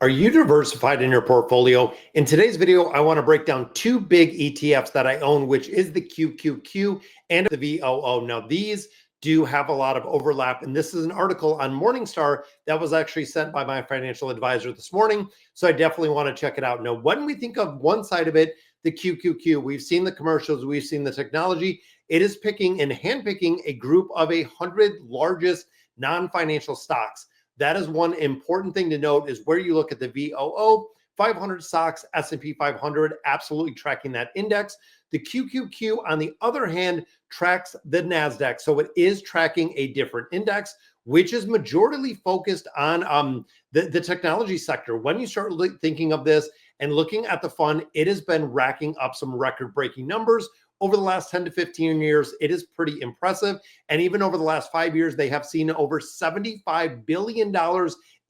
Are you diversified in your portfolio? In today's video, I want to break down two big ETFs that I own, which is the QQQ and the VOO. Now, these do have a lot of overlap, and this is an article on Morningstar that was actually sent by my financial advisor this morning, so I definitely want to check it out. Now, when we think of one side of it, the QQQ, we've seen the commercials, we've seen the technology. It is picking and handpicking a group of 100 largest non-financial stocks. That is one important thing to note is where you look at the VOO, 500 stocks, S&P 500, absolutely tracking that index. The QQQ, on the other hand, tracks the NASDAQ. So it is tracking a different index, which is majorly focused on the technology sector. When you start thinking of this and looking at the fund, it has been racking up some record-breaking numbers. Over the last 10 to 15 years, it is pretty impressive. And even over the last 5 years, they have seen over $75 billion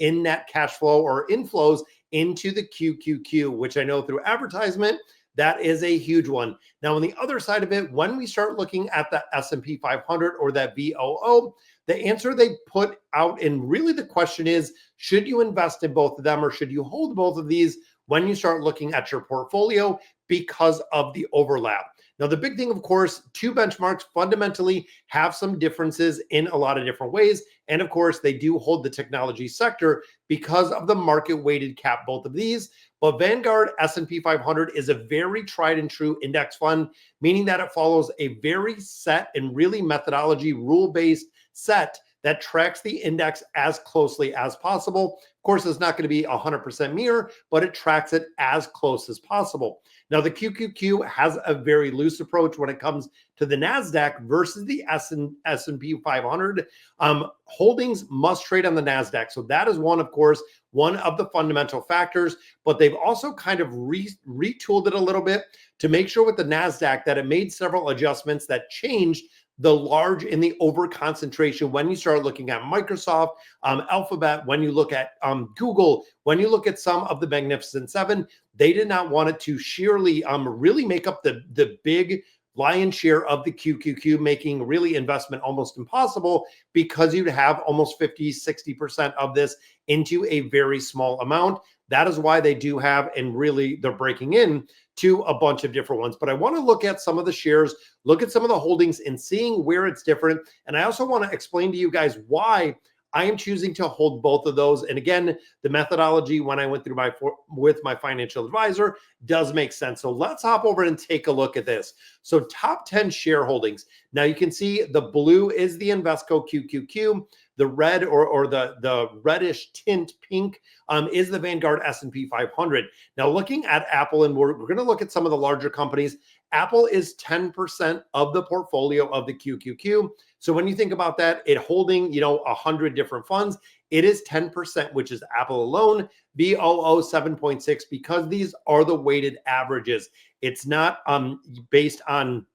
in net cash flow or inflows into the QQQ, which I know through advertisement, that is a huge one. Now, on the other side of it, when we start looking at the S&P 500 or that VOO, the answer they put out, and really the question is, should you invest in both of them or should you hold both of these when you start looking at your portfolio because of the overlap? Now, the big thing, of course, two benchmarks fundamentally have some differences in a lot of different ways. And of course, they do hold the technology sector because of the market weighted cap, both of these. But Vanguard S&P 500 is a very tried and true index fund, meaning that it follows a very set and really methodology rule-based set that tracks the index as closely as possible. Of course, it's not going to be 100% mirror, but it tracks it as close as possible. Now, the QQQ has a very loose approach when it comes to the NASDAQ versus the S&P 500. Holdings must trade on the NASDAQ. So that is one, of course, one of the fundamental factors, but they've also kind of retooled it a little bit to make sure with the NASDAQ that it made several adjustments that changed the large in the over concentration. When you start looking at Microsoft, Alphabet, when you look at Google, when you look at some of the Magnificent Seven, they did not want it to sheerly really make up the big lion's share of the QQQ, making really investment almost impossible because you'd have almost 50, 60% of this into a very small amount. That is why they do have, and really they're breaking in to a bunch of different ones. But I want to look at some of the shares, look at some of the holdings and seeing where it's different. And I also want to explain to you guys why I am choosing to hold both of those. And again, the methodology when I went through with my financial advisor does make sense. So let's hop over and take a look at this. So top 10 shareholdings. Now you can see the blue is the Invesco QQQ. The red or the reddish tint pink is the Vanguard S&P 500. Now looking at Apple, and we're going to look at some of the larger companies. Apple is 10% of the portfolio of the QQQ. So when you think about that, it holding, 100 different funds, it is 10%, which is Apple alone. VOO 7.6, because these are the weighted averages. It's not based on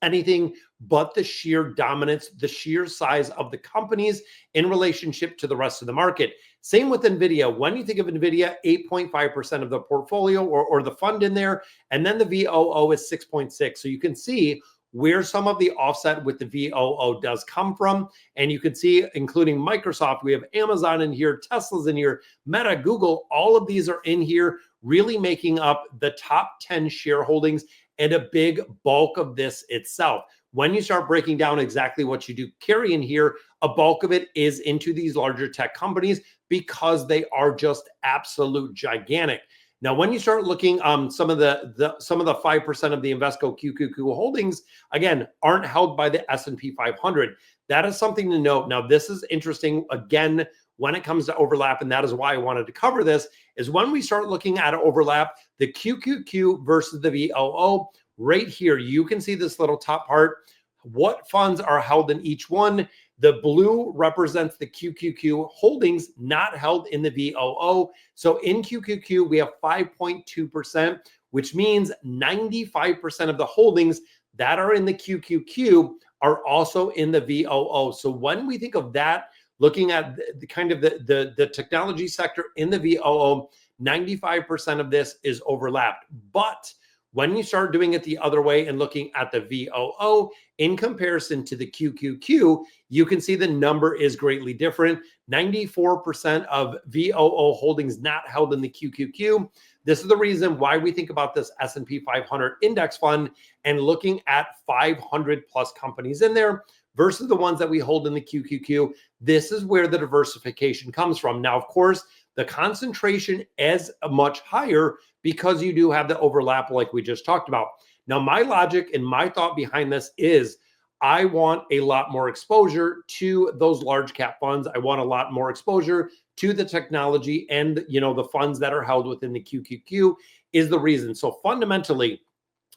anything but the sheer dominance, the sheer size of the companies in relationship to the rest of the market. Same with NVIDIA. When you think of NVIDIA, 8.5% of the portfolio or the fund in there, and then the VOO is 6.6. So you can see where some of the offset with the VOO does come from. And you can see, including Microsoft, we have Amazon in here, Tesla's in here, Meta, Google, all of these are in here, really making up the top 10 shareholdings and a big bulk of this itself. When you start breaking down exactly what you do carry in here, a bulk of it is into these larger tech companies because they are just absolute gigantic. Now, when you start looking, some of the 5% of the Invesco QQQ holdings, again, aren't held by the S&P 500. That is something to note. Now, this is interesting, again, when it comes to overlap, and that is why I wanted to cover this, is when we start looking at overlap, the QQQ versus the VOO, right here, you can see this little top part, what funds are held in each one. The blue represents the QQQ holdings not held in the VOO. So in QQQ, we have 5.2%, which means 95% of the holdings that are in the QQQ are also in the VOO. So when we think of that, looking at the kind of the technology sector in the VOO, 95% of this is overlapped. But When you start doing it the other way and looking at the VOO in comparison to the QQQ, you can see the number is greatly different. 94% of VOO holdings not held in the QQQ. This is the reason why we think about this S&P 500 index fund and looking at 500 plus companies in there versus the ones that we hold in the QQQ. This is where the diversification comes from. Now, of course, the concentration is much higher because you do have the overlap like we just talked about. Now, my logic and my thought behind this is I want a lot more exposure to those large cap funds. I want a lot more exposure to the technology and, the funds that are held within the QQQ is the reason. So fundamentally,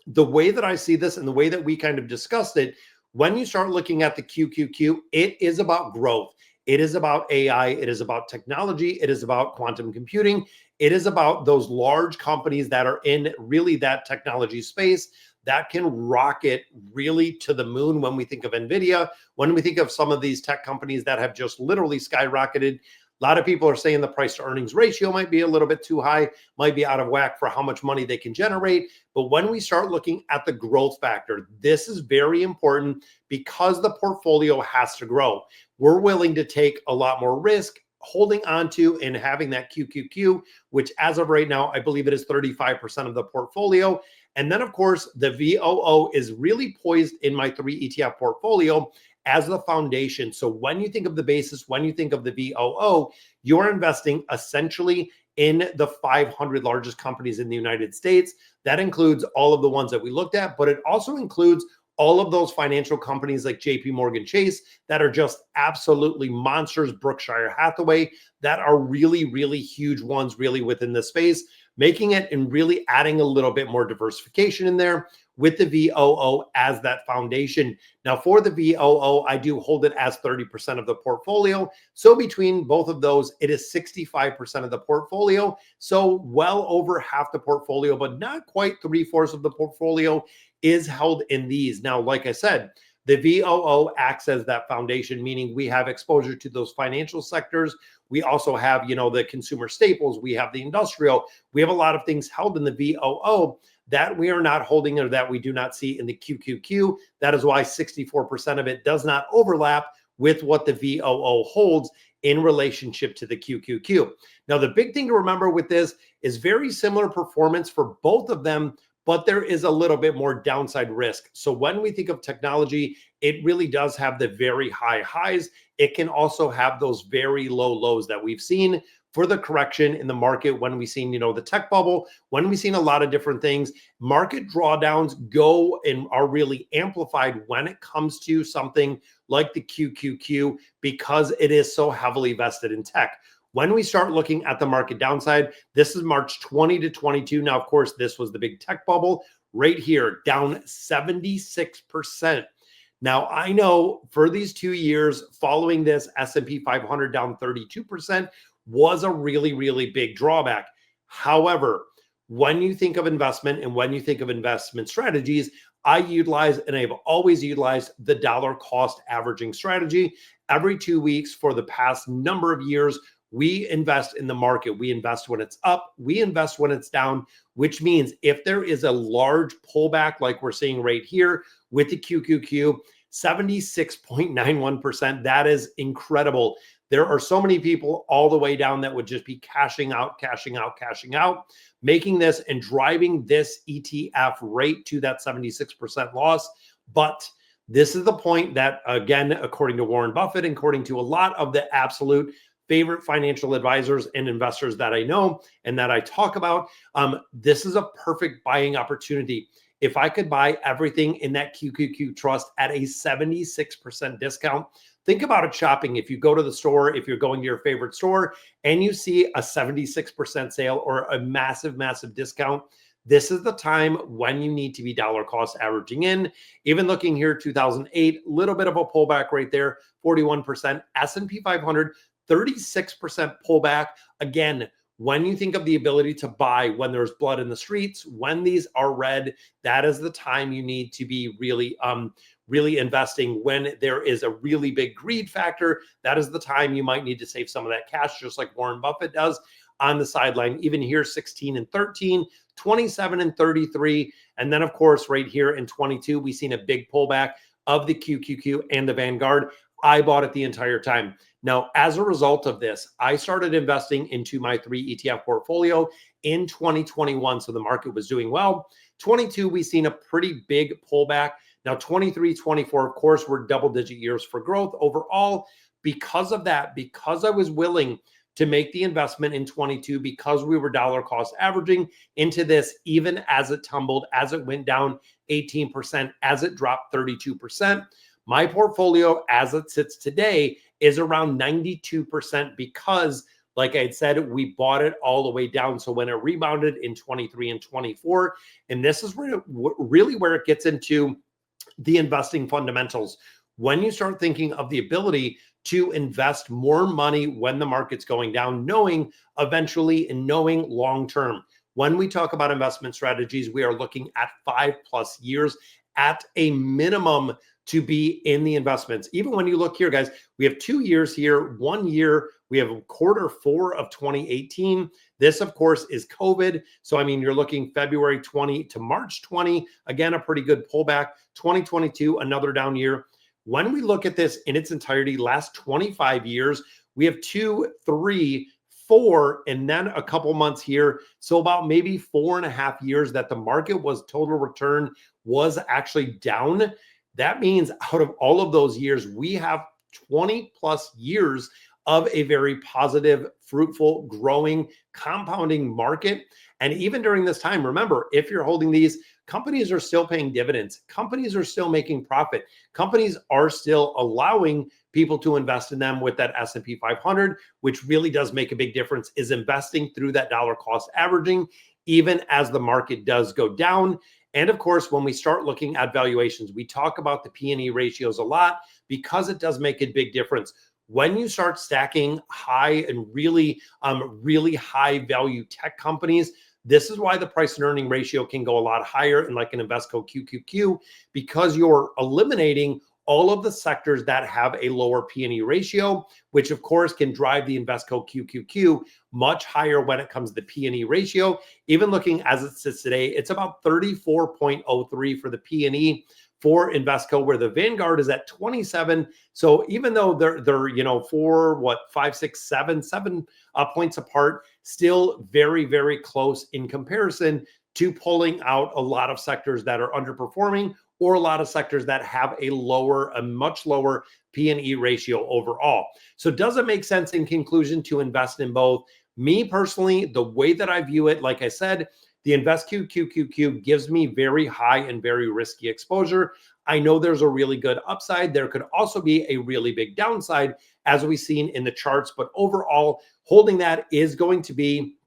the way that I see this and the way that we kind of discussed it, when you start looking at the QQQ, it is about growth. It is about AI. It is about technology. It is about quantum computing. It is about those large companies that are in really that technology space that can rocket really to the moon. When we think of NVIDIA, when we think of some of these tech companies that have just literally skyrocketed, a lot of people are saying the price to earnings ratio might be a little bit too high, might be out of whack for how much money they can generate. But when we start looking at the growth factor, this is very important because the portfolio has to grow. We're willing to take a lot more risk holding on to and having that QQQ, which as of right now, I believe it is 35% of the portfolio. And then, of course, the VOO is really poised in my 3 ETF portfolio as the foundation. So when you think of the basis, when you think of the VOO, you're investing essentially in the 500 largest companies in the United States. That includes all of the ones that we looked at, but it also includes all of those financial companies like JP Morgan Chase that are just absolutely monsters, Berkshire Hathaway, that are really, really huge ones really within the space, making it and really adding a little bit more diversification in there with the VOO as that foundation. Now for the VOO, I do hold it as 30% of the portfolio. So between both of those, it is 65% of the portfolio. So well over half the portfolio, but not quite 3/4 of the portfolio is held in these. Now, like I said, the VOO acts as that foundation, meaning we have exposure to those financial sectors. We also have, the consumer staples. We have the industrial. We have a lot of things held in the VOO that we are not holding or that we do not see in the QQQ. That is why 64% of it does not overlap with what the VOO holds in relationship to the QQQ. Now, the big thing to remember with this is very similar performance for both of them, but there is a little bit more downside risk. So when we think of technology, it really does have the very high highs. It can also have those very low lows that we've seen for the correction in the market when we've seen, the tech bubble, when we've seen a lot of different things. Market drawdowns go and are really amplified when it comes to something like the QQQ because it is so heavily vested in tech. When we start looking at the market downside, this is March 20 to 22. Now, of course, this was the big tech bubble right here, down 76%. Now, I know for these 2 years following this, S&P 500 down 32% was a really, really big drawback. However, when you think of investment and when you think of investment strategies, I utilize and I've always utilized the dollar cost averaging strategy. Every 2 weeks for the past number of years, we invest in the market. We invest when it's up. We invest when it's down, which means if there is a large pullback like we're seeing right here with the QQQ, 76.91%, that is incredible. There are so many people all the way down that would just be cashing out, making this and driving this ETF right to that 76% loss. But this is the point that, again, according to Warren Buffett, and according to a lot of the absolute favorite financial advisors and investors that I know and that I talk about, this is a perfect buying opportunity. If I could buy everything in that QQQ trust at a 76% discount, think about it shopping. If you go to the store, if you're going to your favorite store and you see a 76% sale or a massive, massive discount, this is the time when you need to be dollar cost averaging in. Even looking here, 2008, little bit of a pullback right there, 41%. S&P 500, 36% pullback. Again, when you think of the ability to buy when there's blood in the streets, when these are red, that is the time you need to be really investing. When there is a really big greed factor, that is the time you might need to save some of that cash, just like Warren Buffett does. on the sideline. Even here, 16 and 13, 27 and 33. And then, of course, right here in 22, we've seen a big pullback of the QQQ and the Vanguard. I bought it the entire time. Now, as a result of this, I started investing into my 3 ETF portfolio in 2021. So the market was doing well. 22, we've seen a pretty big pullback. Now, 23, 24, of course, were double-digit years for growth overall. Because of that, because I was willing to make the investment in 22, because we were dollar cost averaging into this, even as it tumbled, as it went down 18%, as it dropped 32%, my portfolio as it sits today is around 92% because, like I had said, we bought it all the way down. So when it rebounded in 23 and 24, and this is really where it gets into the investing fundamentals. When you start thinking of the ability to invest more money when the market's going down, knowing eventually and knowing long-term. When we talk about investment strategies, we are looking at 5+ years at a minimum to be in the investments. Even when you look here, guys, we have 2 years here, 1 year, we have Q4 of 2018. This, of course, is COVID. So, I mean, you're looking February 20 to March 20. Again, a pretty good pullback. 2022, another down year. When we look at this in its entirety, last 25 years, we have 2, 3, 4, and then a couple months here. So about maybe 4.5 years that the market was total return was actually down. That means out of all of those years, we have 20+ years of a very positive, fruitful, growing, compounding market. And even during this time, remember, if you're holding these, companies are still paying dividends. Companies are still making profit. Companies are still allowing people to invest in them with that S&P 500, which really does make a big difference, is investing through that dollar cost averaging, even as the market does go down. And of course, when we start looking at valuations, we talk about the P&E ratios a lot because it does make a big difference. When you start stacking high and really high value tech companies, this is why the price and earning ratio can go a lot higher in like an Invesco QQQ, because you're eliminating all of the sectors that have a lower P&E ratio, which of course can drive the Invesco QQQ much higher when it comes to the P&E ratio. Even looking as it sits today, it's about 34.03 for the P&E for Invesco, where the Vanguard is at 27. So even though they're 5, 6, 7 points apart, still very, very close in comparison to pulling out a lot of sectors that are underperforming or a lot of sectors that have a much lower P&E ratio overall. So does it make sense in conclusion to invest in both? Me personally, the way that I view it, like I said, the Invesco QQQ gives me very high and very risky exposure. I know there's a really good upside. There could also be a really big downside, as we've seen in the charts. But overall, holding that is going to be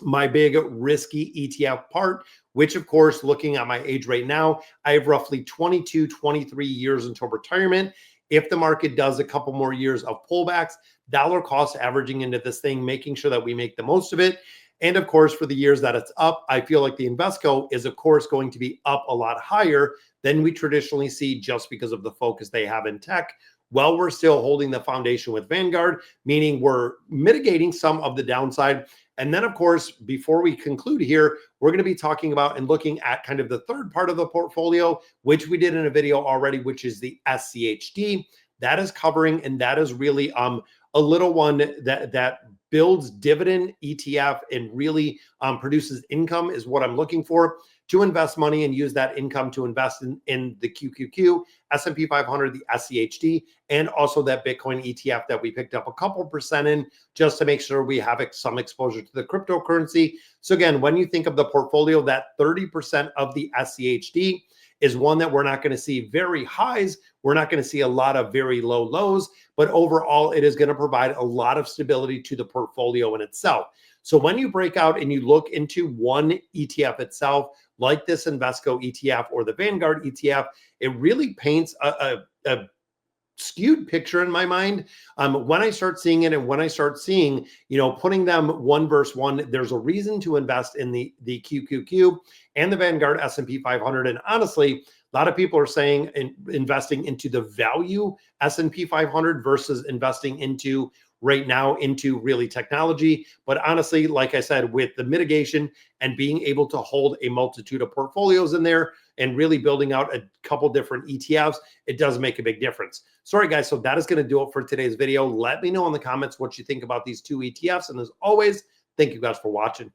my big risky ETF part, which of course, looking at my age right now, I have roughly 22, 23 years until retirement. If the market does a couple more years of pullbacks, dollar cost averaging into this thing, making sure that we make the most of it. And of course, for the years that it's up, I feel like the Invesco is, of course, going to be up a lot higher than we traditionally see just because of the focus they have in tech. While we're still holding the foundation with Vanguard, meaning we're mitigating some of the downside. And then, of course, before we conclude here, we're going to be talking about and looking at kind of the third part of the portfolio, which we did in a video already, which is the SCHD. That is covering, and that is really a little one that builds dividend ETF and really produces income is what I'm looking for to invest money and use that income to invest in the QQQ, S&P 500, the SCHD, and also that Bitcoin ETF that we picked up a couple percent in just to make sure we have some exposure to the cryptocurrency. So again, when you think of the portfolio, that 30% of the SCHD is one that we're not going to see very highs. We're not going to see a lot of very low lows, but overall, it is going to provide a lot of stability to the portfolio in itself. So when you break out and you look into one ETF itself, like this Invesco ETF or the Vanguard ETF, it really paints a skewed picture in my mind. When I start seeing it and when I start seeing, putting them one versus one, there's a reason to invest in the QQQ and the Vanguard S&P 500. And honestly, a lot of people are saying investing into the value S&P 500 versus investing into right now into really technology. But honestly, like I said, with the mitigation and being able to hold a multitude of portfolios in there and really building out a couple different ETFs, it does make a big difference. Sorry, guys. So that is going to do it for today's video. Let me know in the comments what you think about these two ETFs. And as always, thank you guys for watching.